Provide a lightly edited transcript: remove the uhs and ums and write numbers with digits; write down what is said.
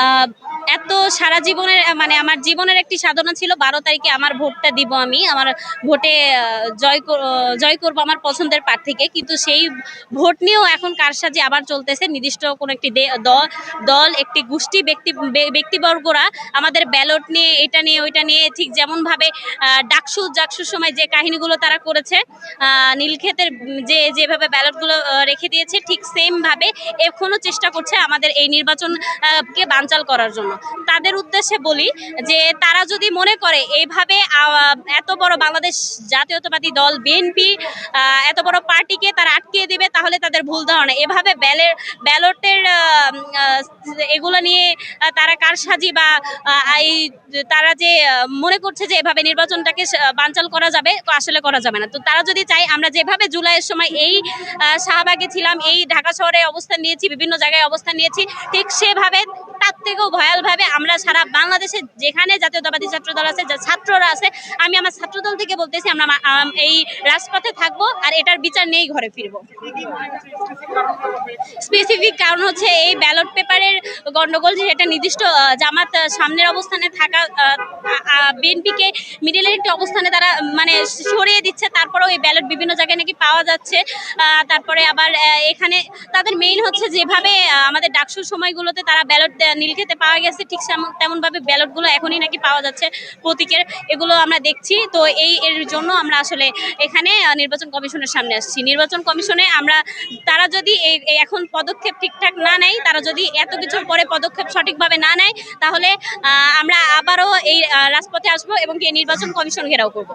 আহ, এত সারা জীবনের মানে আমার জীবনের একটি সাধনা ছিল 12 তারিখে আমার ভোটটা দিব, আমি আমার ভোটে জয় করব আমার পছন্দের প্রার্থীকে। কিন্তু সেই ভোট নিয়েও এখন কারসাজি আবার চলতেছে। নির্দিষ্ট কোন একটি দল একটি গোষ্ঠী ব্যক্তিবর্গরা আমাদের ব্যালট নিয়ে এটা নিয়ে ওইটা নিয়ে ঠিক যেমন ভাবে ডাকসুর সময় যে কাহিনীগুলো তারা করেছে, নীলক্ষেতের যেভাবে ব্যালটগুলো রেখে দিয়েছে, ঠিক সেম ভাবে এখনো চেষ্টা করছে আমাদের এই নির্বাচন কে বানচাল করার জন্য। তাদের উদ্দেশ্যে বলি যে তারা যদি মনে করে এইভাবে এত বড় বাংলাদেশ জাতীয়তাবাদী দল বিএনপি এত বড় পার্টিকে তারা আটকিয়ে দিবে, তাহলে তাদের ভুল ধারণা। এভাবে ব্যালটের এগুলো নিয়ে তারা কারসাজি বা এই তারা যে মনে করছে যে এভাবে নির্বাচনটাকে বানচাল করা যাবে, তো আসলে করা যাবে না। তো তারা যদি চায়, আমরা যেভাবে জুলাইয়ের সময় এই শাহবাগে ছিলাম, এই ঢাকা শহরে অবস্থান নিয়েছি, বিভিন্ন জায়গায় অবস্থান নিয়েছি, ঠিক সেভাবে তার থেকেও ভয়ালভাবে আমরা সারা বাংলাদেশে যেখানে জাতীয়তাবাদী ছাত্রদল আছে, যে ছাত্ররা আছে, আমি আমার ছাত্রদল থেকে বলতেছি আমরা এই রাজপথে থাকবো আর এটার বিচার নিয়েই ঘরে ফিরবো। স্পেসিফিক কারণ হচ্ছে এই ব্যালট পেপারের গন্ডগোল, যেটা নির্দিষ্ট জামাত সামনের অবস্থানে থাকা বিএনপিকে মিডিলের একটি অবস্থানে তারা মানে সরিয়ে দিচ্ছে, তারপরেও এই ব্যালট বিভিন্ন জায়গায় নাকি পাওয়া যাচ্ছে। তারপরে আবার এখানে তাদের মেইন হচ্ছে যেভাবে আমাদের ডাকসুর সময়গুলোতে তারা ব্যালট নীলক্ষেতে পাওয়া গেছে, ঠিক তেমনভাবে ব্যালটগুলো এখনই নাকি পাওয়া যাচ্ছে প্রতীকের। এগুলো আমরা দেখছি। তো এর জন্য আমরা আসলে এখানে নির্বাচন কমিশনের সামনে আসছি। নির্বাচন কমিশনে আমরা তারা যদি এখন পদক্ষেপ ঠিকঠাক না নেয়, তারা যদি এত কিছুর পরে পদক্ষেপ সঠিকভাবে না নেয়, তাহলে আমরা আবারও এই রাজপথে আসবো এবং এই নির্বাচন কমিশন ঘেরাও করব।